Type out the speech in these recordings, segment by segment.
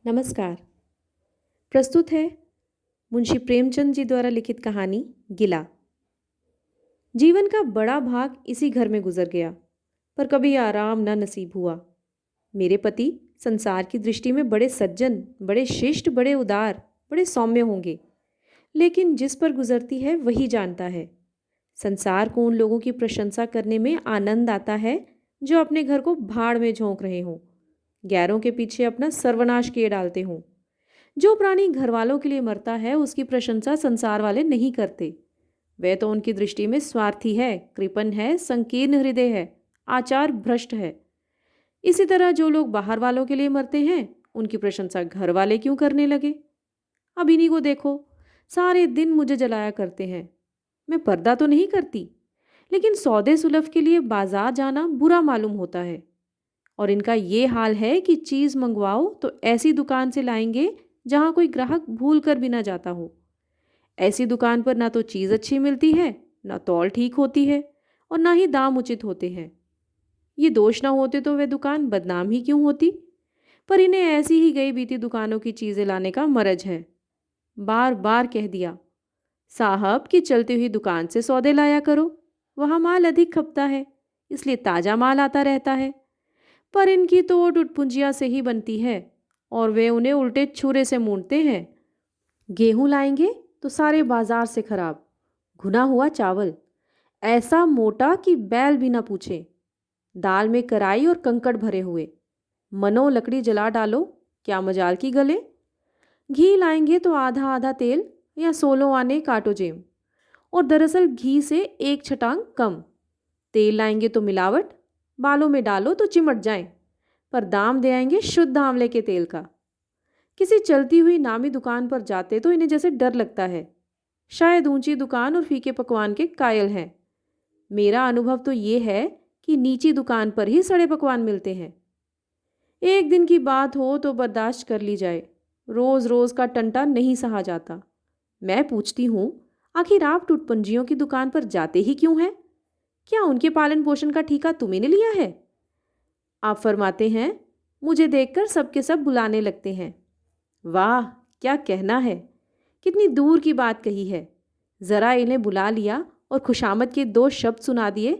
नमस्कार। प्रस्तुत है मुंशी प्रेमचंद जी द्वारा लिखित कहानी गिला। जीवन का बड़ा भाग इसी घर में गुजर गया, पर कभी आराम न नसीब हुआ। मेरे पति संसार की दृष्टि में बड़े सज्जन, बड़े शिष्ट, बड़े उदार, बड़े सौम्य होंगे, लेकिन जिस पर गुजरती है वही जानता है। संसार को उन लोगों की प्रशंसा करने में आनंद आता है जो अपने घर को भाड़ में झोंक रहे हों, गैरों के पीछे अपना सर्वनाश किए डालते हों। जो प्राणी घर वालों के लिए मरता है उसकी प्रशंसा संसार वाले नहीं करते। वह तो उनकी दृष्टि में स्वार्थी है, कृपण है, संकीर्ण हृदय है, आचार भ्रष्ट है। इसी तरह जो लोग बाहर वालों के लिए मरते हैं उनकी प्रशंसा घर वाले क्यों करने लगे। अब इन्हीं को देखो, सारे दिन मुझे जलाया करते हैं। मैं पर्दा तो नहीं करती, लेकिन सौदे सुलभ के लिए बाजार जाना बुरा मालूम होता है। और इनका ये हाल है कि चीज़ मंगवाओ तो ऐसी दुकान से लाएंगे जहाँ कोई ग्राहक भूल कर भी ना जाता हो। ऐसी दुकान पर ना तो चीज़ अच्छी मिलती है, ना तौल ठीक होती है, और ना ही दाम उचित होते हैं। ये दोष ना होते तो वह दुकान बदनाम ही क्यों होती। पर इन्हें ऐसी ही गई बीती दुकानों की चीज़ें लाने का मरज है। बार बार कह दिया साहब कि चलती हुई दुकान से सौदे लाया करो, वहाँ माल अधिक खपता है, इसलिए ताज़ा माल आता रहता है। पर इनकी तो टुटपुंजिया से ही बनती है और वे उन्हें उल्टे छुरे से मूंदते हैं। गेहूं लाएंगे तो सारे बाजार से खराब, घुना हुआ चावल, ऐसा मोटा कि बैल भी ना पूछे, दाल में कराई और कंकड़ भरे हुए, मनो लकड़ी जला डालो क्या मजाल की गले। घी लाएंगे तो आधा आधा तेल या 16 आने काटो जेम, और दरअसल घी से एक छटांग कम। तेल लाएंगे तो मिलावट, बालों में डालो तो चिमट जाएं, पर दाम दे आएंगे शुद्ध आंवले के तेल का। किसी चलती हुई नामी दुकान पर जाते तो इन्हें जैसे डर लगता है, शायद ऊंची दुकान और फीके पकवान के कायल हैं। मेरा अनुभव तो ये है कि नीची दुकान पर ही सड़े पकवान मिलते हैं। एक दिन की बात हो तो बर्दाश्त कर ली जाए, रोज रोज का टंटा नहीं सहा जाता। मैं पूछती हूँ, आखिर आप टुटपुंजियों की दुकान पर जाते ही क्यों हैं? क्या उनके पालन पोषण का ठेका तुम्हें ने लिया है? आप फरमाते हैं। मुझे देखकर सबके सब बुलाने लगते हैं। वाह, क्या कहना है, कितनी दूर की बात कही है। जरा इन्हें बुला लिया और खुशामद के 2 शब्द सुना दिए,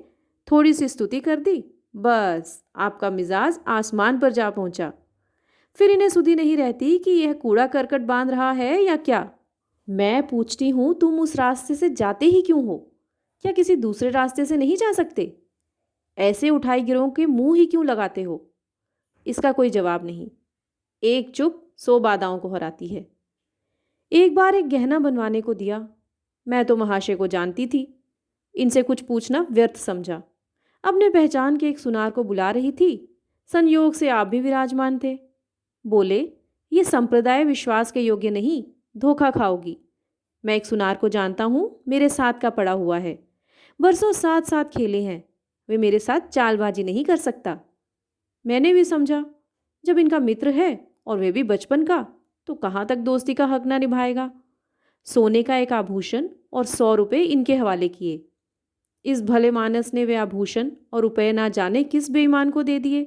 थोड़ी सी स्तुति कर दी, बस आपका मिजाज आसमान पर जा पहुंचा। फिर इन्हें सुधी नहीं रहती कि यह कूड़ा करकट बांध रहा है या क्या। मैं पूछती हूँ, तुम उस रास्ते से जाते ही क्यों हो? क्या किसी दूसरे रास्ते से नहीं जा सकते? ऐसे उठाई गिरोह के मुंह ही क्यों लगाते हो? इसका कोई जवाब नहीं। एक चुप 100 बाधाओं को हराती है। एक बार एक गहना बनवाने को दिया। मैं तो महाशय को जानती थी, इनसे कुछ पूछना व्यर्थ समझा। अपने पहचान के एक सुनार को बुला रही थी, संयोग से आप भी विराजमान थे। बोले, ये संप्रदाय विश्वास के योग्य नहीं, धोखा खाओगी। मैं एक सुनार को जानता हूँ, मेरे साथ का पड़ा हुआ है, बरसों साथ साथ खेले हैं, वे मेरे साथ चालबाजी नहीं कर सकता। मैंने भी समझा, जब इनका मित्र है और वे भी बचपन का, तो कहाँ तक दोस्ती का हक ना निभाएगा। सोने का एक आभूषण और 100 रुपये इनके हवाले किए। इस भले मानस ने वे आभूषण और रुपये ना जाने किस बेईमान को दे दिए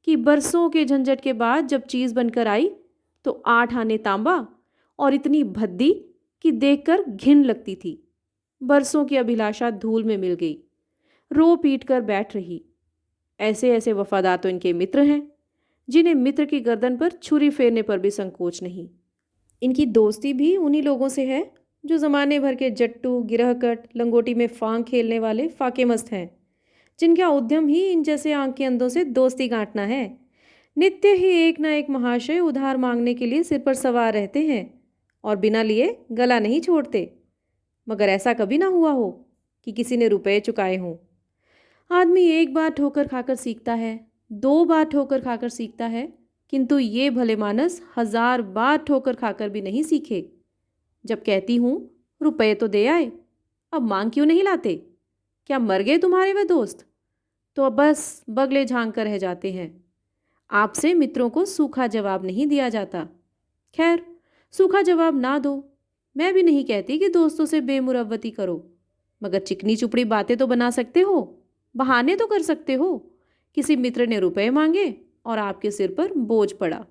कि बरसों के झंझट के बाद जब चीज़ बनकर आई तो 8 आने तांबा और इतनी भद्दी कि देखकर घिन लगती थी। बरसों की अभिलाषा धूल में मिल गई, रो पीट कर बैठ रही। ऐसे ऐसे वफादार तो इनके मित्र हैं, जिन्हें मित्र की गर्दन पर छुरी फेरने पर भी संकोच नहीं। इनकी दोस्ती भी उन्हीं लोगों से है जो ज़माने भर के जट्टू, गिरहकट, लंगोटी में फांक खेलने वाले फाके मस्त हैं, जिनका उद्यम ही इन जैसे आंख के अंधों से दोस्ती गांठना है। नित्य ही एक ना एक महाशय उधार मांगने के लिए सिर पर सवार रहते हैं और बिना लिए गला नहीं छोड़ते। मगर ऐसा कभी ना हुआ हो कि किसी ने रुपए चुकाए हों। आदमी एक बार ठोकर खाकर सीखता है, 2 बार ठोकर खाकर सीखता है, किंतु ये भले मानस 1000 बार ठोकर खाकर भी नहीं सीखे। जब कहती हूँ रुपए तो दे आए, अब मांग क्यों नहीं लाते? क्या मर गए तुम्हारे वे दोस्त? तो अब बस बगले झांक कर रह जाते हैं। आपसे मित्रों को सूखा जवाब नहीं दिया जाता। खैर, सूखा जवाब ना दो, मैं भी नहीं कहती कि दोस्तों से बेमुरव्वती करो, मगर चिकनी चुपड़ी बातें तो बना सकते हो, बहाने तो कर सकते हो। किसी मित्र ने रुपए मांगे और आपके सिर पर बोझ पड़ा।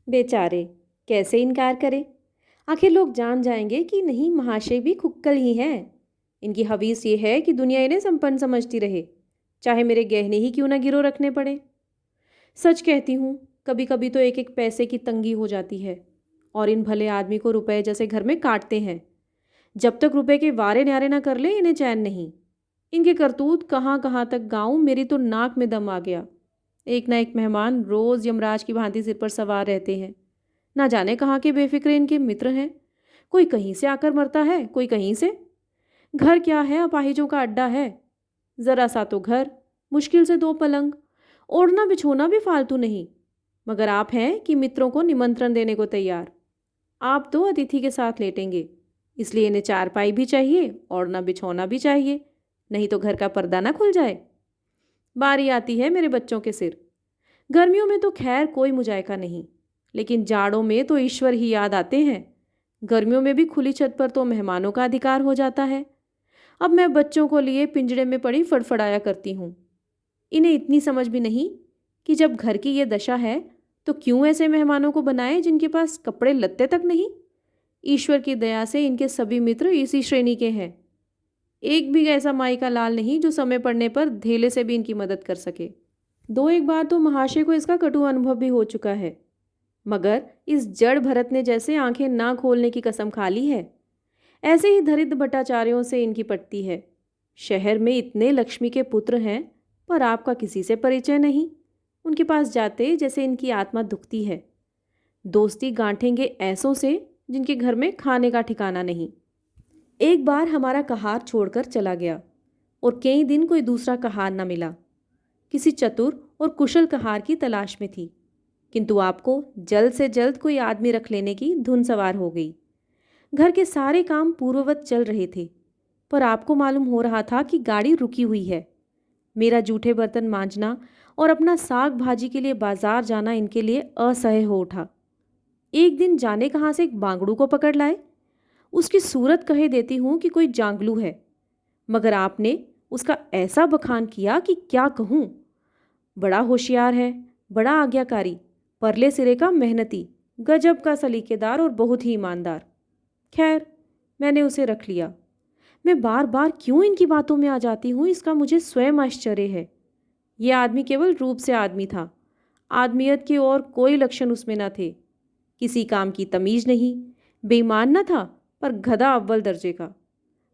बेचारे, कैसे इनकार करें? आखिर लोग जान जाएंगे कि नहीं, महाशय भी खुक्कल ही हैं। इनकी हवीस ये है कि दुनिया इन्हें संपन्न समझती रहे, चाहे मेरे गहने ही क्यों ना गिरो रखने पड़े। सच कहती हूँ, कभी कभी तो एक एक पैसे की तंगी हो जाती है, और इन भले आदमी को रुपए जैसे घर में काटते हैं। जब तक रुपए के वारे न्यारे ना कर ले, इन्हें चैन नहीं। इनके करतूत कहाँ कहाँ तक गाऊं, मेरी तो नाक में दम आ गया। एक ना एक मेहमान रोज यमराज की भांति सिर पर सवार रहते हैं। ना जाने कहाँ के बेफिक्रे इनके मित्र हैं। कोई कहीं से आकर मरता है, कोई कहीं से। घर क्या है, अपाहिजों का अड्डा है। जरा सा तो घर, मुश्किल से दो पलंग, ओढ़ना बिछोना भी फालतू नहीं। मगर आप हैं कि मित्रों को निमंत्रण देने को तैयार। आप तो अतिथि के साथ लेटेंगे, इसलिए इन्हें चारपाई भी चाहिए, ओढ़ना बिछोना भी चाहिए, नहीं तो घर का पर्दा ना खुल जाए। बारी आती है मेरे बच्चों के सिर। गर्मियों में तो खैर कोई मुजायका नहीं, लेकिन जाड़ों में तो ईश्वर ही याद आते हैं। गर्मियों में भी खुली छत पर तो मेहमानों का अधिकार हो जाता है। अब मैं बच्चों को लिए पिंजड़े में पड़ी फड़फड़ाया करती हूँ। इन्हें इतनी समझ भी नहीं कि जब घर की ये दशा है तो क्यों ऐसे मेहमानों को बनाए जिनके पास कपड़े लत्ते तक नहीं। ईश्वर की दया से इनके सभी मित्र इसी श्रेणी के हैं। एक भी ऐसा माई का लाल नहीं जो समय पड़ने पर धेले से भी इनकी मदद कर सके। दो एक बार तो महाशय को इसका कटु अनुभव भी हो चुका है, मगर इस जड़ भरत ने जैसे आंखें ना खोलने की कसम खा ली है। ऐसे ही दरिद्र भट्टाचार्यों से इनकी पटती है। शहर में इतने लक्ष्मी के पुत्र हैं, पर आपका किसी से परिचय नहीं। उनके पास जाते जैसे इनकी आत्मा दुखती है। दोस्ती गांठेंगे ऐसों से जिनके घर में खाने का ठिकाना नहीं। एक बार हमारा कहार छोड़कर चला गया, और कई दिन कोई दूसरा कहार न मिला। किसी चतुर और कुशल कहार की तलाश में थी, किंतु आपको जल्द से जल्द कोई आदमी रख लेने की धुन सवार हो गई। घर के सारे काम पूर्ववत चल रहे थे, पर आपको मालूम हो रहा था कि गाड़ी रुकी हुई है। मेरा जूठे बर्तन मांजना और अपना साग भाजी के लिए बाजार जाना इनके लिए असह्य हो उठा। एक दिन जाने कहाँ से एक बांगड़ू को पकड़ लाए। उसकी सूरत कहे देती हूँ कि कोई जांगलू है, मगर आपने उसका ऐसा बखान किया कि क्या कहूँ। बड़ा होशियार है, बड़ा आज्ञाकारी, परले सिरे का मेहनती, गजब का सलीकेदार और बहुत ही ईमानदार। खैर, मैंने उसे रख लिया। मैं बार बार क्यों इनकी बातों में आ जाती हूँ, इसका मुझे स्वयं आश्चर्य है। यह आदमी केवल रूप से आदमी था, आदमियत के और कोई लक्षण उसमें न थे। किसी काम की तमीज नहीं। बेईमान न था, पर गधा अव्वल दर्जे का।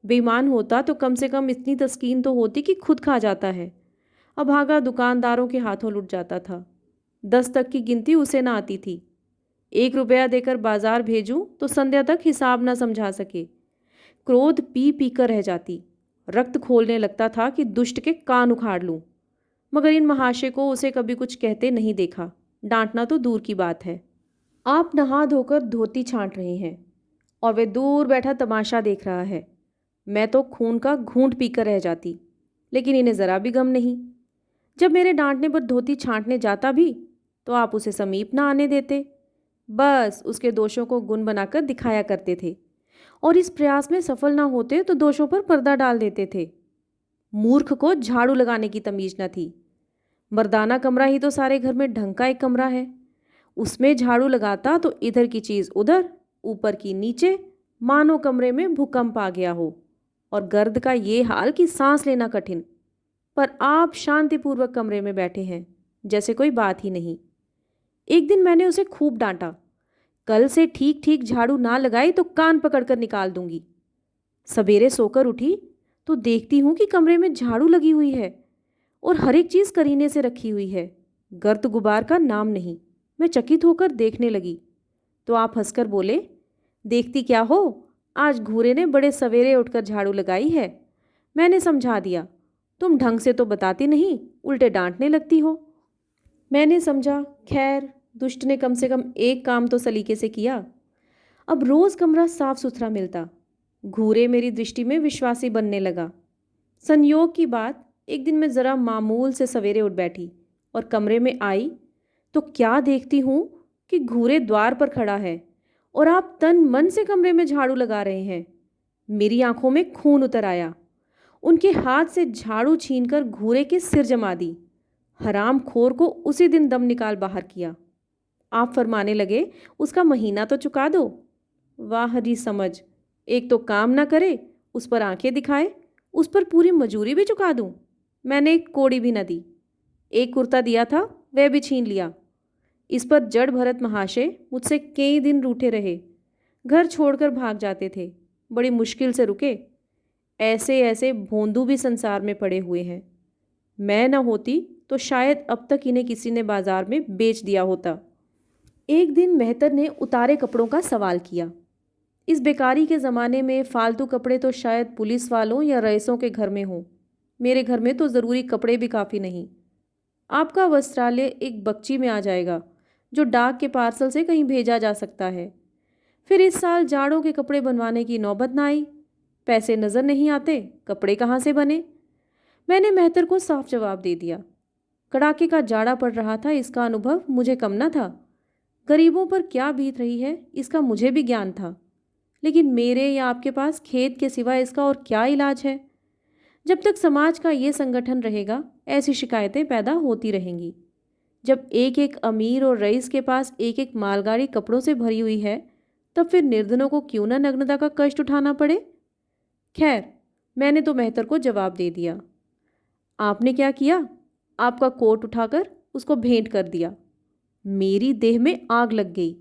बेईमान होता तो कम से कम इतनी तस्कीन तो होती कि खुद खा जाता है। अभागा दुकानदारों के हाथों लुट जाता था। 10 तक की गिनती उसे ना आती थी। 1 रुपया देकर बाजार भेजूं तो संध्या तक हिसाब ना समझा सके। क्रोध पी पी कर रह जाती। रक्त खोलने लगता था कि दुष्ट के कान उखाड़ लूं। मगर इन महाशय को उसे कभी कुछ कहते नहीं देखा। डांटना तो दूर की बात है। आप नहा धोकर धोती छांट रहे हैं और वे दूर बैठा तमाशा देख रहा है। मैं तो खून का घूंट पीकर रह जाती, लेकिन इन्हें ज़रा भी गम नहीं। जब मेरे डांटने पर धोती छांटने जाता भी तो आप उसे समीप ना आने देते। बस उसके दोषों को गुण बनाकर दिखाया करते थे, और इस प्रयास में सफल ना होते तो दोषों पर पर्दा डाल देते थे। मूर्ख को झाड़ू लगाने की तमीज न थी। मर्दाना कमरा ही तो सारे घर में ढंग का एक कमरा है। उसमें झाड़ू लगाता तो इधर की चीज़ उधर, ऊपर की नीचे, मानो कमरे में भूकंप आ गया हो, और गर्द का ये हाल कि सांस लेना कठिन। पर आप शांतिपूर्वक कमरे में बैठे हैं, जैसे कोई बात ही नहीं। एक दिन मैंने उसे खूब डांटा। कल से ठीक ठीक झाड़ू ना लगाई तो कान पकड़कर निकाल दूंगी। सवेरे सोकर उठी तो देखती हूँ कि कमरे में झाड़ू लगी हुई है और हर एक चीज़ करीने से रखी हुई है। गर्द गुबार का नाम नहीं। मैं चकित होकर देखने लगी तो आप हंसकर बोले, देखती क्या हो, आज घूरे ने बड़े सवेरे उठकर झाड़ू लगाई है। मैंने समझा दिया, तुम ढंग से तो बताती नहीं, उल्टे डांटने लगती हो। मैंने समझा, खैर दुष्ट ने कम से कम एक काम तो सलीके से किया। अब रोज़ कमरा साफ सुथरा मिलता। घूरे मेरी दृष्टि में विश्वासी बनने लगा। संयोग की बात, एक दिन मैं ज़रा मामूल से सवेरे उठ बैठी और कमरे में आई तो क्या देखती हूँ कि घूरे द्वार पर खड़ा है और आप तन मन से कमरे में झाड़ू लगा रहे हैं। मेरी आंखों में खून उतर आया। उनके हाथ से झाड़ू छीनकर घूरे के सिर जमा दी। हराम खोर को उसी दिन दम निकाल बाहर किया। आप फरमाने लगे, उसका महीना तो चुका दो। वाह हरी समझ, एक तो काम ना करे, उस पर आंखें दिखाए, उस पर पूरी मजूरी भी चुका दूं। मैंने एक कोड़ी भी न दी। एक कुर्ता दिया था, वह भी छीन लिया। इस पर जड़ भरत महाशय मुझसे कई दिन रूठे रहे, घर छोड़कर भाग जाते थे, बड़ी मुश्किल से रुके। ऐसे ऐसे भोंदू भी संसार में पड़े हुए हैं। मैं न होती तो शायद अब तक इन्हें किसी ने बाजार में बेच दिया होता। एक दिन मेहतर ने उतारे कपड़ों का सवाल किया। इस बेकारी के ज़माने में फालतू कपड़े तो शायद पुलिस वालों या रईसों के घर में हों। मेरे घर में तो ज़रूरी कपड़े भी काफ़ी नहीं। आपका वस्त्रालय एक बक्ची में आ जाएगा, जो डाक के पार्सल से कहीं भेजा जा सकता है। फिर इस साल जाड़ों के कपड़े बनवाने की नौबत ना आई। पैसे नज़र नहीं आते, कपड़े कहाँ से बने? मैंने मेहतर को साफ जवाब दे दिया। कड़ाके का जाड़ा पड़ रहा था, इसका अनुभव मुझे कम न था। गरीबों पर क्या बीत रही है, इसका मुझे भी ज्ञान था। लेकिन मेरे या आपके पास खेद के सिवा इसका और क्या इलाज है? जब तक समाज का ये संगठन रहेगा, ऐसी शिकायतें पैदा होती रहेंगी। जब एक एक अमीर और रईस के पास एक एक मालगाड़ी कपड़ों से भरी हुई है, तब फिर निर्धनों को क्यों ना नग्नता का कष्ट उठाना पड़े? खैर, मैंने तो मेहतर को जवाब दे दिया। आपने क्या किया? आपका कोट उठाकर उसको भेंट कर दिया। मेरी देह में आग लग गई।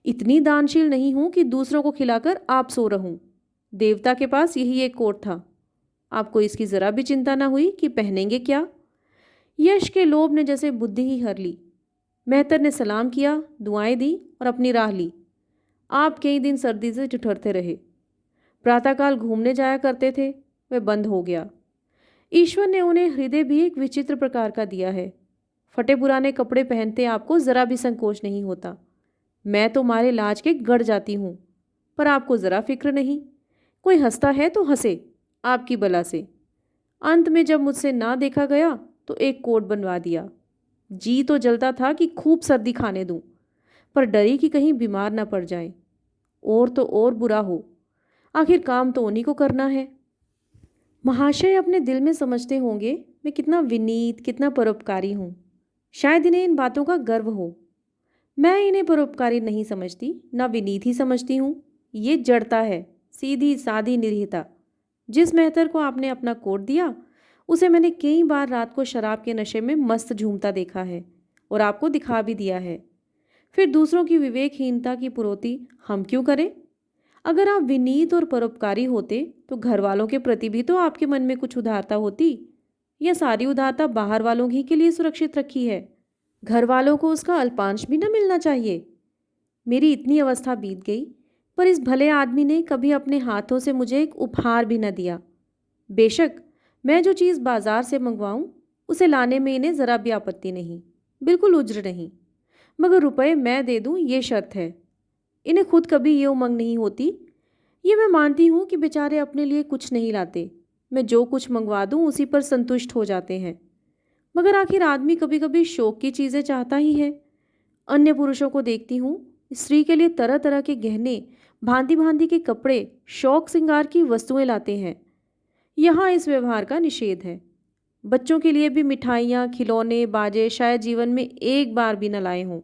इतनी दानशील नहीं हूं कि दूसरों को खिलाकर आप सो रहूं। देवता के पास यही एक कोट था। आपको इसकी जरा भी चिंता ना हुई कि पहनेंगे क्या? यश के लोभ ने जैसे बुद्धि ही हर ली। मेहतर ने सलाम किया, दुआएं दी और अपनी राह ली। आप कई दिन सर्दी से ठिठुरते रहे। प्रातःकाल घूमने जाया करते थे, वह बंद हो गया। ईश्वर ने उन्हें हृदय भी एक विचित्र प्रकार का दिया है। फटे पुराने कपड़े पहनते आपको जरा भी संकोच नहीं होता। मैं तो मारे लाज के गड़ जाती हूँ, पर आपको जरा फिक्र नहीं। कोई हंसता है तो हंसे, आपकी बला से। अंत में जब मुझसे ना देखा गया तो एक कोट बनवा दिया। जी तो जलता था कि खूब सर्दी खाने दूं, पर डरी कि कहीं बीमार ना पड़ जाए। और तो और बुरा हो, आखिर काम तो उन्हीं को करना है। महाशय अपने दिल में समझते होंगे मैं कितना विनीत, कितना परोपकारी हूँ। शायद इन्हें इन बातों का गर्व हो। मैं इन्हें परोपकारी नहीं समझती, ना विनीत ही समझती हूँ। ये जड़ता है, सीधी सादी निरीहता। जिस मेहतर को आपने अपना कोट दिया, उसे मैंने कई बार रात को शराब के नशे में मस्त झूमता देखा है और आपको दिखा भी दिया है। फिर दूसरों की विवेकहीनता की पुरोती हम क्यों करें? अगर आप विनीत और परोपकारी होते तो घर वालों के प्रति भी तो आपके मन में कुछ उदारता होती। या सारी उदारता बाहर वालों ही के लिए सुरक्षित रखी है? घर वालों को उसका अल्पांश भी न मिलना चाहिए? मेरी इतनी अवस्था बीत गई, पर इस भले आदमी ने कभी अपने हाथों से मुझे एक उपहार भी न दिया। बेशक मैं जो चीज़ बाजार से मंगवाऊं, उसे लाने में इन्हें ज़रा भी आपत्ति नहीं, बिल्कुल उज्र नहीं। मगर रुपए मैं दे दूं, ये शर्त है। इन्हें खुद कभी ये उमंग नहीं होती। ये मैं मानती हूँ कि बेचारे अपने लिए कुछ नहीं लाते। मैं जो कुछ मंगवा दूँ उसी पर संतुष्ट हो जाते हैं। मगर आखिर आदमी कभी कभी शौक की चीज़ें चाहता ही है। अन्य पुरुषों को देखती हूँ, स्त्री के लिए तरह तरह के गहने, भांति भांति के कपड़े, शौक श्रृंगार की वस्तुएं लाते हैं। यहाँ इस व्यवहार का निषेध है। बच्चों के लिए भी मिठाइयाँ, खिलौने, बाजे शायद जीवन में एक बार भी न लाए हों।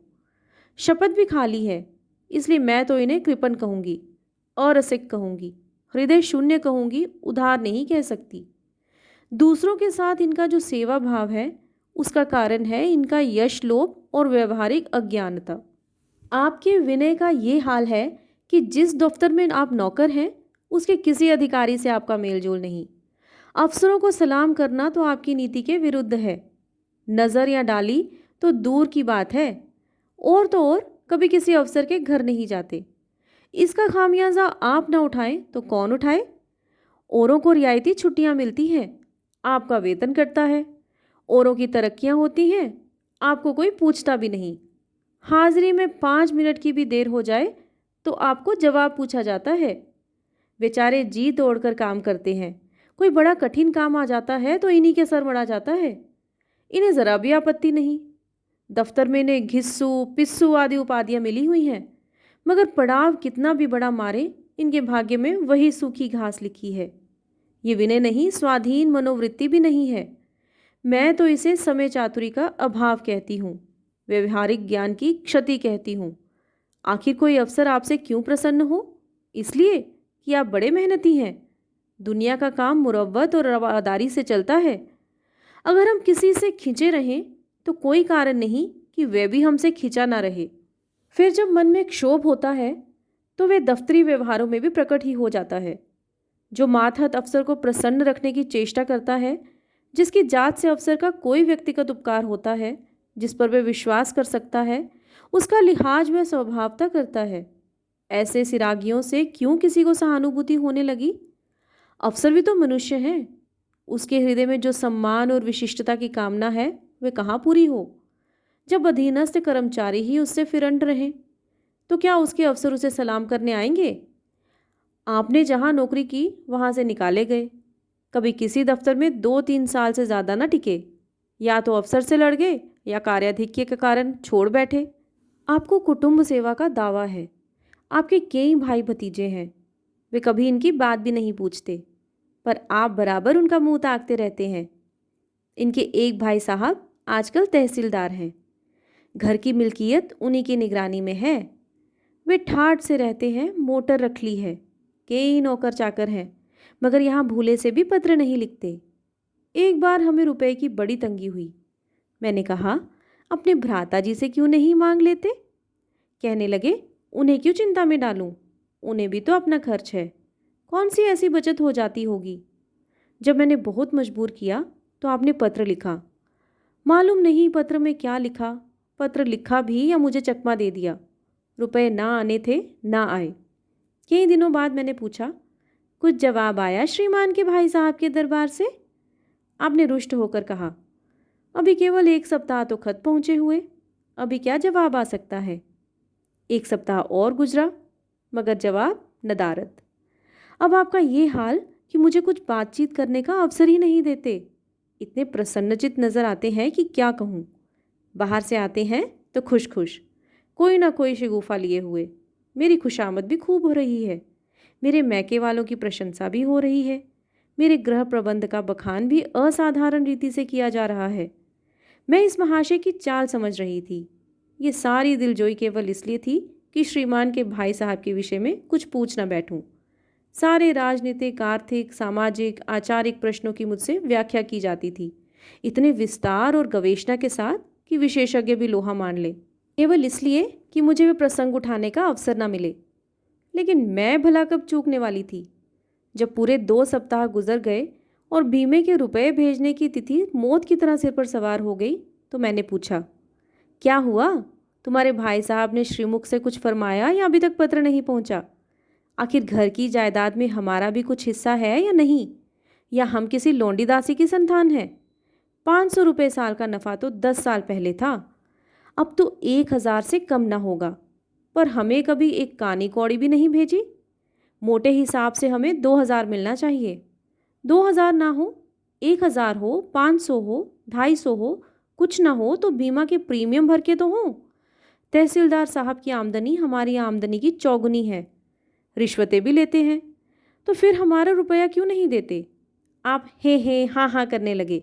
शपथ भी खाली है। इसलिए मैं तो इन्हें कृपण कहूँगी, अरसिक कहूँगी, हृदय शून्य कहूँगी, उधार नहीं कह सकती। दूसरों के साथ इनका जो सेवा भाव है, उसका कारण है इनका यश लोभ और व्यवहारिक अज्ञानता। आपके विनय का ये हाल है कि जिस दफ्तर में आप नौकर हैं, उसके किसी अधिकारी से आपका मेलजोल नहीं। अफसरों को सलाम करना तो आपकी नीति के विरुद्ध है। नज़र या डाली तो दूर की बात है। और तो और कभी किसी अफसर के घर नहीं जाते। इसका खामियाजा आप ना उठाएं तो कौन उठाए? औरों को रियायती छुट्टियां मिलती हैं, आपका वेतन कटता है। औरों की तरक्कियां होती हैं, आपको कोई पूछता भी नहीं। हाजिरी में 5 मिनट की भी देर हो जाए तो आपको जवाब पूछा जाता है। बेचारे जी तोड़कर काम करते हैं, कोई बड़ा कठिन काम आ जाता है तो इन्हीं के सर मड़ा जाता है। इन्हें ज़रा भी आपत्ति नहीं। दफ्तर में इन्हें घिस्सू, पिस्सू आदि उपाधियां मिली हुई हैं, मगर पड़ाव कितना भी बड़ा मारे, इनके भाग्य में वही सूखी घास लिखी है। ये विनय नहीं, स्वाधीन मनोवृत्ति भी नहीं है। मैं तो इसे समय चातुरी का अभाव कहती हूँ। व्यवहारिक ज्ञान की क्षति कहती हूँ। आखिर कोई अफसर आपसे क्यों प्रसन्न हो? इसलिए कि आप बड़े मेहनती हैं। दुनिया का काम मुरव्वत और रवादारी से चलता है। अगर हम किसी से खिंचे रहें तो कोई कारण नहीं कि वह भी हमसे खिंचा ना रहे। फिर जब मन में क्षोभ होता है तो वे दफ्तरी व्यवहारों में भी प्रकट ही हो जाता है। जो मातहत अफसर को प्रसन्न रखने की चेष्टा करता है, जिसकी जात से अफसर का कोई व्यक्तिगत उपकार होता है, जिस पर वह विश्वास कर सकता है, उसका लिहाज वह स्वभावतः करता है। ऐसे सिरागियों से क्यों किसी को सहानुभूति होने लगी? अफसर भी तो मनुष्य हैं। उसके हृदय में जो सम्मान और विशिष्टता की कामना है, वह कहाँ पूरी हो? जब अधीनस्थ कर्मचारी ही उससे फिरंट रहे तो क्या उसके अफसर उसे सलाम करने आएंगे? आपने जहाँ नौकरी की वहाँ से निकाले गए। कभी किसी दफ्तर में 2-3 साल से ज़्यादा ना टिके। या तो अफसर से लड़ गए या कार्याधिक्य के कारण छोड़ बैठे। आपको कुटुंब सेवा का दावा है। आपके कई भाई भतीजे हैं। वे कभी इनकी बात भी नहीं पूछते, पर आप बराबर उनका मुंह ताकते रहते हैं। इनके एक भाई साहब आजकल तहसीलदार हैं। घर की मिल्कियत उन्हीं की निगरानी में है। वे ठाठ से रहते हैं, मोटर रख ली है, कई नौकर चाकर हैं, मगर यहाँ भूले से भी पत्र नहीं लिखते। एक बार हमें रुपए की बड़ी तंगी हुई। मैंने कहा, अपने भ्राता जी से क्यों नहीं मांग लेते? कहने लगे, उन्हें क्यों चिंता में डालूं? उन्हें भी तो अपना खर्च है। कौन सी ऐसी बचत हो जाती होगी? जब मैंने बहुत मजबूर किया तो आपने पत्र लिखा। मालूम नहीं पत्र में क्या लिखा। पत्र लिखा भी या मुझे चकमा दे दिया। रुपए ना आने थे, ना आए। कई दिनों बाद मैंने पूछा, कुछ जवाब आया श्रीमान के भाई साहब के दरबार से? आपने रुष्ट होकर कहा, अभी केवल 1 सप्ताह तो खत पहुँचे हुए, अभी क्या जवाब आ सकता है? 1 सप्ताह और गुजरा, मगर जवाब नदारद। अब आपका ये हाल कि मुझे कुछ बातचीत करने का अवसर ही नहीं देते। इतने प्रसन्नचित नजर आते हैं कि क्या कहूँ। बाहर से आते हैं तो खुश खुश, कोई ना कोई शगुफा लिए हुए। मेरी खुशामद भी खूब हो रही है। मेरे मैके वालों की प्रशंसा भी हो रही है। मेरे गृह प्रबंध का बखान भी असाधारण रीति से किया जा रहा है। मैं इस महाशय की चाल समझ रही थी। ये सारी दिलजोई केवल इसलिए थी कि श्रीमान के भाई साहब के विषय में कुछ पूछ न बैठूं। सारे राजनीतिक, आर्थिक, सामाजिक, आचारिक प्रश्नों की मुझसे व्याख्या की जाती थी, इतने विस्तार और गवेषणा के साथ कि विशेषज्ञ भी लोहा मान ले, केवल इसलिए कि मुझे वे प्रसंग उठाने का अवसर न मिले। लेकिन मैं भला कब चूकने वाली थी? जब पूरे 2 सप्ताह गुजर गए और बीमे के रुपए भेजने की तिथि मौत की तरह सिर पर सवार हो गई तो मैंने पूछा, क्या हुआ? तुम्हारे भाई साहब ने श्रीमुख से कुछ फरमाया या अभी तक पत्र नहीं पहुंचा? आखिर घर की जायदाद में हमारा भी कुछ हिस्सा है या नहीं? या हम किसी लोंडी दासी की संतान हैं? 500 रुपये साल का नफा तो 10 साल पहले था, अब तो 1,000 से कम ना होगा। पर हमें कभी एक कानी कौड़ी भी नहीं भेजी। मोटे हिसाब से हमें 2,000 मिलना चाहिए। 2,000 ना हो, 1,000 हो, 500 हो, 250 हो, कुछ ना हो तो बीमा के प्रीमियम भर के तो हो। तहसीलदार साहब की आमदनी हमारी आमदनी की चौगुनी है। रिश्वतें भी लेते हैं, तो फिर हमारा रुपया क्यों नहीं देते? आप हे हाँ हाँ करने लगे।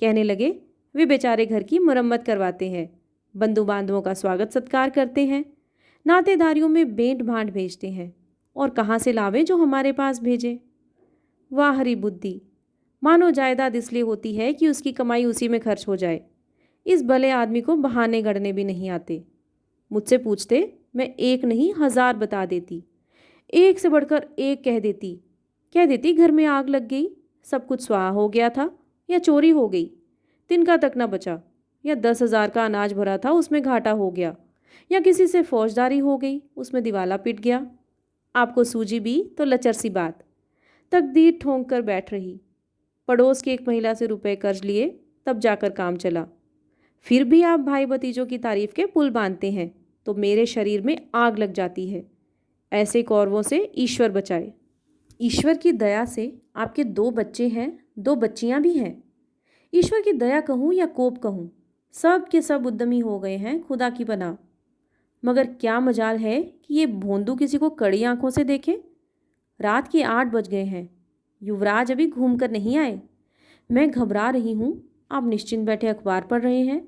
कहने लगे, वे बेचारे घर की मरम्मत करवाते हैं, बंधु बांधवों का स्वागत सत्कार करते हैं, नातेदारियों में भेंट भांट भेजते हैं, और कहाँ से लावें जो हमारे पास भेजें। वाह हरी बुद्धि! मानो जायदाद इसलिए होती है कि उसकी कमाई उसी में खर्च हो जाए। इस भले आदमी को बहाने गढ़ने भी नहीं आते। मुझसे पूछते, मैं एक नहीं 1,000 बता देती, एक से बढ़कर एक कह देती घर में आग लग गई, सब कुछ स्वाहा हो गया था, या चोरी हो गई, तिनका तक न बचा, या 10,000 का अनाज भरा था उसमें घाटा हो गया, या किसी से फौजदारी हो गई उसमें दिवाला पिट गया। आपको सूझी भी तो लचर सी बात। तकदीर ठोंक कर बैठ रही। पड़ोस की एक महिला से रुपए कर्ज लिए, तब जाकर काम चला। फिर भी आप भाई भतीजों की तारीफ के पुल बांधते हैं तो मेरे शरीर में आग लग जाती है। ऐसे कौरवों से ईश्वर बचाए। ईश्वर की दया से आपके 2 बच्चे हैं, 2 बच्चियां भी हैं। ईश्वर की दया कहूँ या कोप कहूँ, सब के सब उद्यमी हो गए हैं खुदा की पनाह। मगर क्या मजाल है कि ये भोंदू किसी को कड़ी आंखों से देखे। रात के 8 बज गए हैं, युवराज अभी घूम कर नहीं आए। मैं घबरा रही हूँ, आप निश्चिंत बैठे अखबार पढ़ रहे हैं।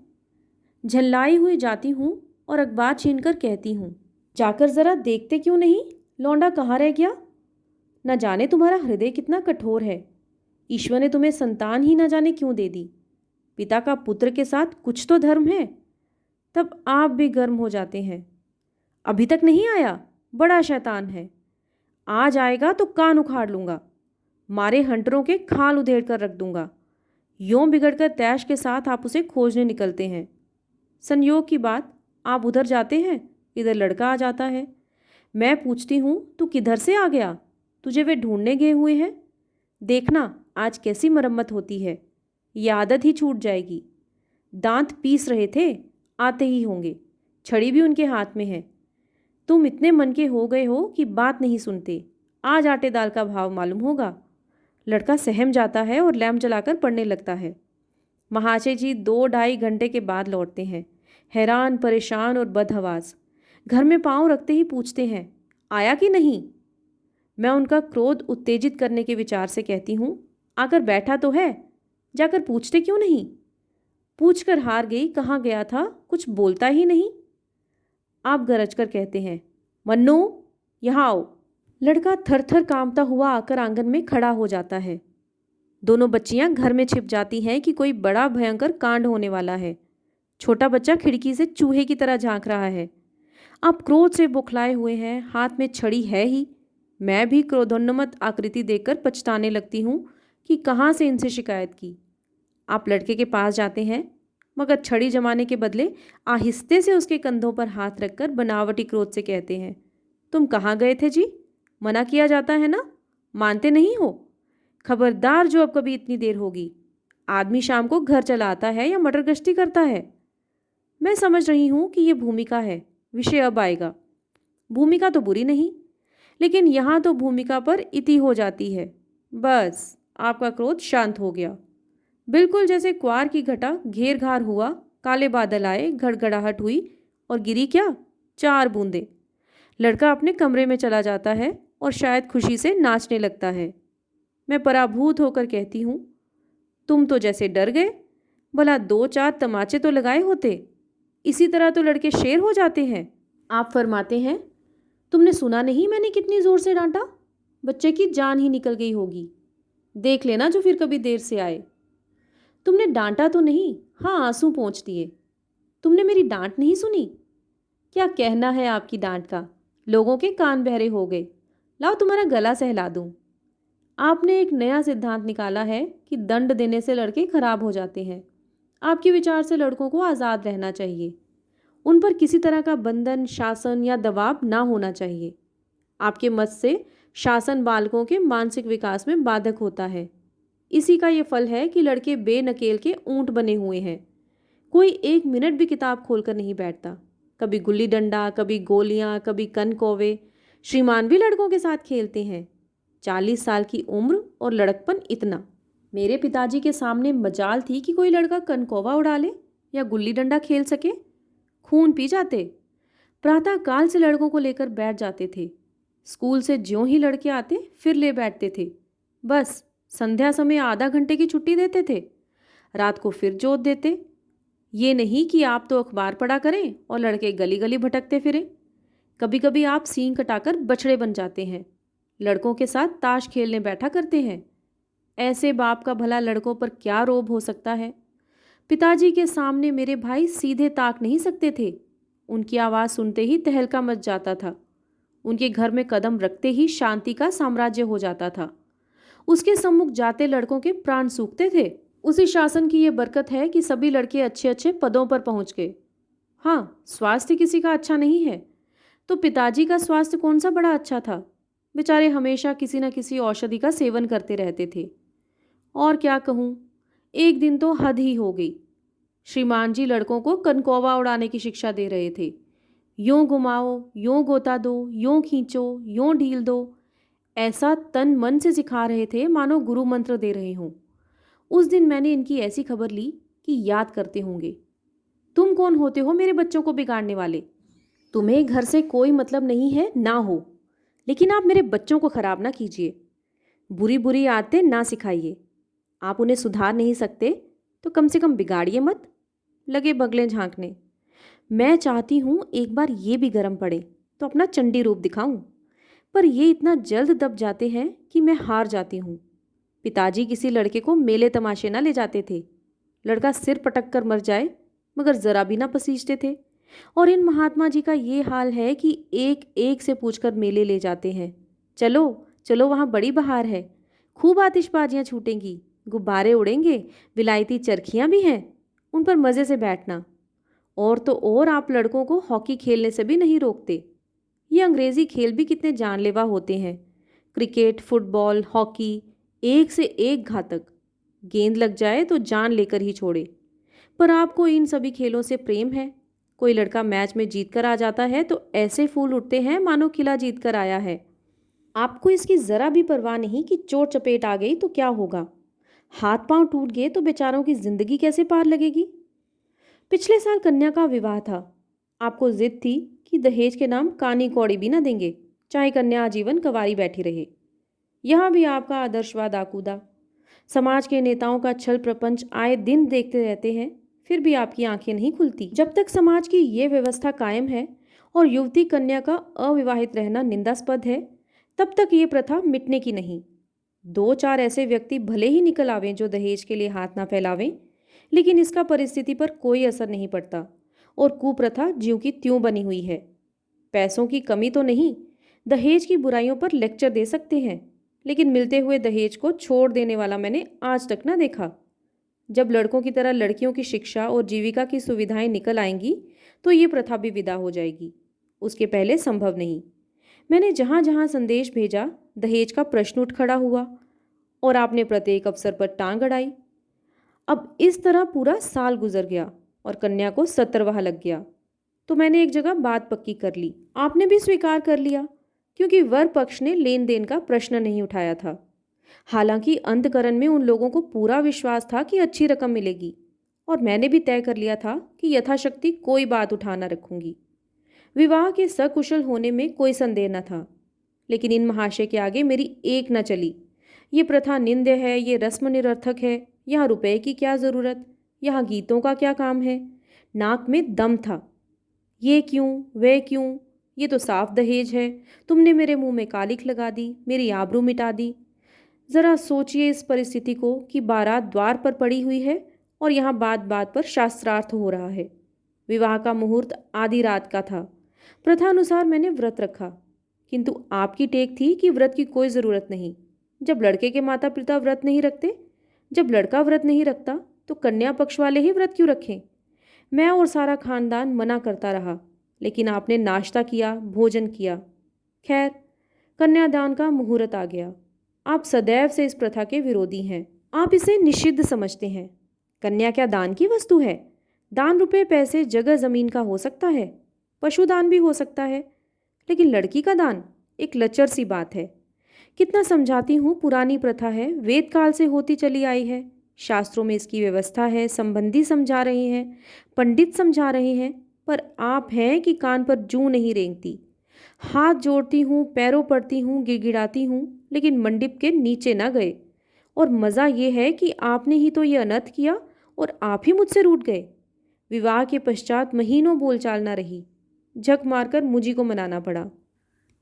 झल्लाई हुई जाती हूँ और अखबार छीनकर कहती हूँ, जाकर ज़रा देखते क्यों नहीं, लौंडा कहाँ रह गया। न जाने तुम्हारा हृदय कितना कठोर है। ईश्वर ने तुम्हें संतान ही न जाने क्यों दे दी। पिता का पुत्र के साथ कुछ तो धर्म है। तब आप भी गर्म हो जाते हैं। अभी तक नहीं आया, बड़ा शैतान है। आज आएगा तो कान उखाड़ लूँगा, मारे हंटरों के खाल उधेड़ कर रख दूंगा। यों बिगड़कर तैश के साथ आप उसे खोजने निकलते हैं। संयोग की बात, आप उधर जाते हैं, इधर लड़का आ जाता है। मैं पूछती हूँ, तू किधर से आ गया, तुझे वे ढूंढने गए हुए हैं। देखना आज कैसी मरम्मत होती है, ये आदत ही छूट जाएगी। दांत पीस रहे थे, आते ही होंगे, छड़ी भी उनके हाथ में है। तुम इतने मन के हो गए हो कि बात नहीं सुनते। आज आटे दाल का भाव मालूम होगा। लड़का सहम जाता है और लैंप जलाकर पढ़ने लगता है। महाशय जी 2-2.5 घंटे के बाद लौटते हैं, हैरान परेशान और बदहवास। घर में पाँव रखते ही पूछते हैं, आया कि नहीं। मैं उनका क्रोध उत्तेजित करने के विचार से कहती हूँ, आकर बैठा तो है, जाकर पूछते क्यों नहीं। पूछ कर हार गई, कहाँ गया था, कुछ बोलता ही नहीं। आप गरज कर कहते हैं, मन्नू यहाँ आओ। लड़का थर थर कांपता हुआ आकर आंगन में खड़ा हो जाता है। दोनों बच्चियां घर में छिप जाती हैं कि कोई बड़ा भयंकर कांड होने वाला है। छोटा बच्चा खिड़की से चूहे की तरह झांक रहा है। आप क्रोध से बौखलाए हुए हैं, हाथ में छड़ी है ही। मैं भी क्रोधोन्नमत आकृति देखकर पछताने लगती हूँ कि कहाँ से इनसे शिकायत की। आप लड़के के पास जाते हैं, मगर छड़ी जमाने के बदले आहिस्ते से उसके कंधों पर हाथ रखकर बनावटी क्रोध से कहते हैं, तुम कहाँ गए थे जी, मना किया जाता है ना, मानते नहीं हो। खबरदार जो अब कभी इतनी देर होगी। आदमी शाम को घर चला आता है या मटर गश्ती करता है। मैं समझ रही हूँ कि ये भूमिका है, विषय अब आएगा। भूमिका तो बुरी नहीं, लेकिन यहाँ तो भूमिका पर इति हो जाती है। बस आपका क्रोध शांत हो गया, बिल्कुल जैसे क्वार की घटा घेर घार हुआ, काले बादल आए, गड़गड़ाहट हुई और गिरी क्या 4 बूंदे। लड़का अपने कमरे में चला जाता है और शायद खुशी से नाचने लगता है। मैं पराभूत होकर कहती हूँ, तुम तो जैसे डर गए, भला 2-4 तमाचे तो लगाए होते, इसी तरह तो लड़के शेर हो जाते हैं। आप फरमाते हैं, तुमने सुना नहीं मैंने कितनी जोर से डांटा, बच्चे की जान ही निकल गई होगी। देख लेना जो फिर कभी देर से आए। तुमने डांटा तो नहीं, हाँ आंसू पोंछ दिए। तुमने मेरी डांट नहीं सुनी। क्या कहना है आपकी डांट का, लोगों के कान बहरे हो गए। लाओ तुम्हारा गला सहला दूं। आपने एक नया सिद्धांत निकाला है कि दंड देने से लड़के खराब हो जाते हैं। आपके विचार से लड़कों को आज़ाद रहना चाहिए, उन पर किसी तरह का बंधन, शासन या दबाव ना होना चाहिए। आपके मत से शासन बालकों के मानसिक विकास में बाधक होता है। इसी का ये फल है कि लड़के बेनकेल के ऊंट बने हुए हैं। कोई 1 मिनट भी किताब खोलकर नहीं बैठता। कभी गुल्ली डंडा, कभी गोलियां, कभी कन कौवे। श्रीमान भी लड़कों के साथ खेलते हैं। 40 साल की उम्र और लड़कपन इतना। मेरे पिताजी के सामने मजाल थी कि कोई लड़का कनकौवा उड़ा ले या गुल्ली डंडा खेल सके। खून पी जाते। प्रातः काल से लड़कों को लेकर बैठ जाते थे। स्कूल से ज्यों ही लड़के आते फिर ले बैठते थे। बस संध्या समय आधा घंटे की छुट्टी देते थे, रात को फिर जोत देते। ये नहीं कि आप तो अखबार पढ़ा करें और लड़के गली गली भटकते फिरें। कभी कभी आप सींग कटाकर बछड़े बन जाते हैं, लड़कों के साथ ताश खेलने बैठा करते हैं। ऐसे बाप का भला लड़कों पर क्या रोब हो सकता है। पिताजी के सामने मेरे भाई सीधे ताक नहीं सकते थे। उनकी आवाज़ सुनते ही तहलका मच जाता था। उनके घर में कदम रखते ही शांति का साम्राज्य हो जाता था। उसके सम्मुख जाते लड़कों के प्राण सूखते थे। उसी शासन की ये बरकत है कि सभी लड़के अच्छे अच्छे पदों पर पहुंच गए। हाँ, स्वास्थ्य किसी का अच्छा नहीं है, तो पिताजी का स्वास्थ्य कौन सा बड़ा अच्छा था। बेचारे हमेशा किसी न किसी औषधि का सेवन करते रहते थे। और क्या कहूँ, एक दिन तो हद ही हो गई। श्रीमान जी लड़कों को कनकौवा उड़ाने की शिक्षा दे रहे थे। यूं घुमाओ, यूं गोता दो, यूं खींचो, यूं ढील दो, ऐसा तन मन से सिखा रहे थे मानो गुरु मंत्र दे रहे हों। उस दिन मैंने इनकी ऐसी खबर ली कि याद करते होंगे। तुम कौन होते हो मेरे बच्चों को बिगाड़ने वाले। तुम्हें घर से कोई मतलब नहीं है ना हो, लेकिन आप मेरे बच्चों को खराब ना कीजिए। बुरी बुरी आदतें ना सिखाइए। आप उन्हें सुधार नहीं सकते तो कम से कम बिगाड़िए मत। लगे बगलें झांकने। मैं चाहती हूँ एक बार ये भी गर्म पड़े तो अपना चंडी रूप दिखाऊं, पर ये इतना जल्द दब जाते हैं कि मैं हार जाती हूँ। पिताजी किसी लड़के को मेले तमाशे ना ले जाते थे, लड़का सिर पटक कर मर जाए मगर जरा भी ना पसीजते थे। और इन महात्मा जी का ये हाल है कि एक एक से पूछकर मेले ले जाते हैं। चलो चलो, वहाँ बड़ी बहार है, खूब आतिशबाजियाँ छूटेंगी, गुब्बारे उड़ेंगे, विलायती चरखियाँ भी हैं, उन पर मज़े से बैठना। और तो और आप लड़कों को हॉकी खेलने से भी नहीं रोकते। ये अंग्रेज़ी खेल भी कितने जानलेवा होते हैं। क्रिकेट, फुटबॉल, हॉकी, एक से एक घातक। गेंद लग जाए तो जान लेकर ही छोड़े। पर आपको इन सभी खेलों से प्रेम है। कोई लड़का मैच में जीत कर आ जाता है तो ऐसे फूल उठते हैं मानो किला जीत कर आया है। आपको इसकी ज़रा भी परवाह नहीं कि चोट चपेट आ गई तो क्या होगा। हाथ पांव टूट गए तो बेचारों की ज़िंदगी कैसे पार लगेगी। पिछले साल कन्या का विवाह था। आपको जिद थी कि दहेज के नाम कानी कौड़ी भी ना देंगे, चाहे कन्या आजीवन कंवारी बैठी रहे। यहाँ भी आपका आदर्शवाद आकूदा। समाज के नेताओं का छल प्रपंच आए दिन देखते रहते हैं, फिर भी आपकी आंखें नहीं खुलती। जब तक समाज की ये व्यवस्था कायम है और युवती कन्या का अविवाहित रहना निंदास्पद है, तब तक ये प्रथा मिटने की नहीं। दो चार ऐसे व्यक्ति भले ही निकल आवें जो दहेज के लिए हाथ ना फैलावें, लेकिन इसका परिस्थिति पर कोई असर नहीं पड़ता और कुप्रथा ज्यों की त्यों बनी हुई है। पैसों की कमी तो नहीं, दहेज की बुराइयों पर लेक्चर दे सकते हैं, लेकिन मिलते हुए दहेज को छोड़ देने वाला मैंने आज तक ना देखा। जब लड़कों की तरह लड़कियों की शिक्षा और जीविका की सुविधाएं निकल आएंगी तो ये प्रथा भी विदा हो जाएगी। उसके पहले संभव नहीं। मैंने जहाँ जहाँ संदेश भेजा दहेज का प्रश्न उठ खड़ा हुआ और आपने प्रत्येक अवसर पर टांग अड़ाई। अब इस तरह पूरा साल गुजर गया और कन्या को 70वां लग गया तो मैंने एक जगह बात पक्की कर ली। आपने भी स्वीकार कर लिया, क्योंकि वर पक्ष ने लेन देन का प्रश्न नहीं उठाया था। हालांकि अंतकरण में उन लोगों को पूरा विश्वास था कि अच्छी रकम मिलेगी, और मैंने भी तय कर लिया था कि यथाशक्ति कोई बात उठा न रखूंगी। विवाह के सकुशल होने में कोई संदेह न था, लेकिन इन महाशय के आगे मेरी एक न चली। ये प्रथा निंद्य है, ये रस्म निरर्थक है, यहाँ रुपए की क्या ज़रूरत, यहाँ गीतों का क्या काम है। नाक में दम था। ये क्यों, वह क्यों, ये तो साफ दहेज है, तुमने मेरे मुंह में कालिख लगा दी, मेरी आबरू मिटा दी। ज़रा सोचिए इस परिस्थिति को कि बारात द्वार पर पड़ी हुई है और यहाँ बात बात पर शास्त्रार्थ हो रहा है। विवाह का मुहूर्त आधी रात का था। प्रथानुसार मैंने व्रत रखा, किंतु आपकी टेक थी कि व्रत की कोई ज़रूरत नहीं। जब लड़के के माता पिता व्रत नहीं रखते, जब लड़का व्रत नहीं रखता, तो कन्या पक्ष वाले ही व्रत क्यों रखें। मैं और सारा खानदान मना करता रहा, लेकिन आपने नाश्ता किया, भोजन किया। खैर, कन्यादान का मुहूर्त आ गया। आप सदैव से इस प्रथा के विरोधी हैं। आप इसे निषिद्ध समझते हैं। कन्या क्या दान की वस्तु है? दान रुपए पैसे जगह जमीन का हो सकता है, पशुदान भी हो सकता है, लेकिन लड़की का दान एक लचर सी बात है। कितना समझाती हूँ, पुरानी प्रथा है, वेद काल से होती चली आई है, शास्त्रों में इसकी व्यवस्था है, संबंधी समझा रहे हैं, पंडित समझा रहे हैं, पर आप हैं कि कान पर जूं नहीं रेंगती। हाथ जोड़ती हूँ, पैरों पड़ती हूँ, गिड़गिड़ाती हूँ, लेकिन मंडिप के नीचे ना गए। और मज़ा ये है कि आपने ही तो ये अनर्थ किया और आप ही मुझसे रूठ गए। विवाह के पश्चात महीनों बोलचाल ना रही, झक मारकर मुझी को मनाना पड़ा।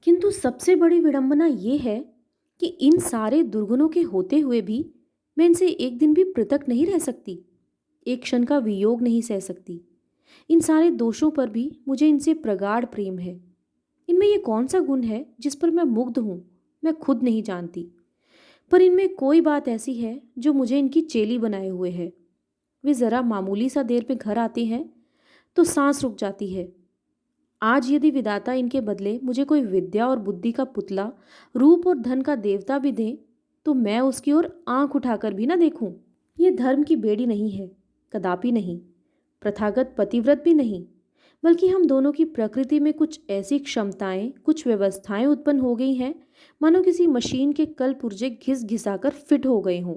किंतु सबसे बड़ी विडंबना ये है कि इन सारे दुर्गुणों के होते हुए भी मैं इनसे एक दिन भी पृथक नहीं रह सकती, एक क्षण का वियोग नहीं सह सकती। इन सारे दोषों पर भी मुझे इनसे प्रगाढ़ प्रेम है। इनमें ये कौन सा गुण है जिस पर मैं मुग्ध हूँ, मैं खुद नहीं जानती। पर इनमें कोई बात ऐसी है जो मुझे इनकी चेली बनाए हुए है। वे ज़रा मामूली सा देर पे घर आते हैं तो सांस रुक जाती है। आज यदि विधाता इनके बदले मुझे कोई विद्या और बुद्धि का पुतला, रूप और धन का देवता भी दें, तो मैं उसकी ओर आंख उठाकर भी ना देखूं। ये धर्म की बेड़ी नहीं है, कदापि नहीं। प्रथागत पतिव्रत भी नहीं, बल्कि हम दोनों की प्रकृति में कुछ ऐसी क्षमताएं, कुछ व्यवस्थाएं उत्पन्न हो गई हैं, मानो किसी मशीन के कल पुर्जे घिस घिसाकर फिट हो गए हों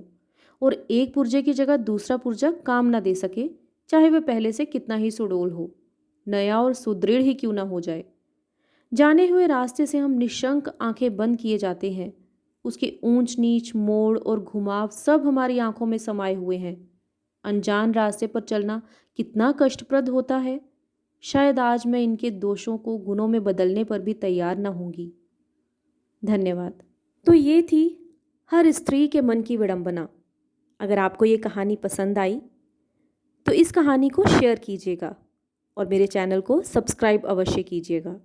और एक पुर्जे की जगह दूसरा पुर्जा काम ना दे सके, चाहे वह पहले से कितना ही सुडौल हो, नया और सुदृढ़ ही क्यों ना हो जाए। जाने हुए रास्ते से हम निशंक आंखें बंद किए जाते हैं। उसके ऊंच नीच, मोड़ और घुमाव सब हमारी आंखों में समाये हुए हैं। अनजान रास्ते पर चलना कितना कष्टप्रद होता है। शायद आज मैं इनके दोषों को गुणों में बदलने पर भी तैयार न होंगी। धन्यवाद। तो ये थी हर स्त्री के मन की विडंबना। अगर आपको ये कहानी पसंद आई तो इस कहानी को शेयर कीजिएगा और मेरे चैनल को सब्सक्राइब अवश्य कीजिएगा।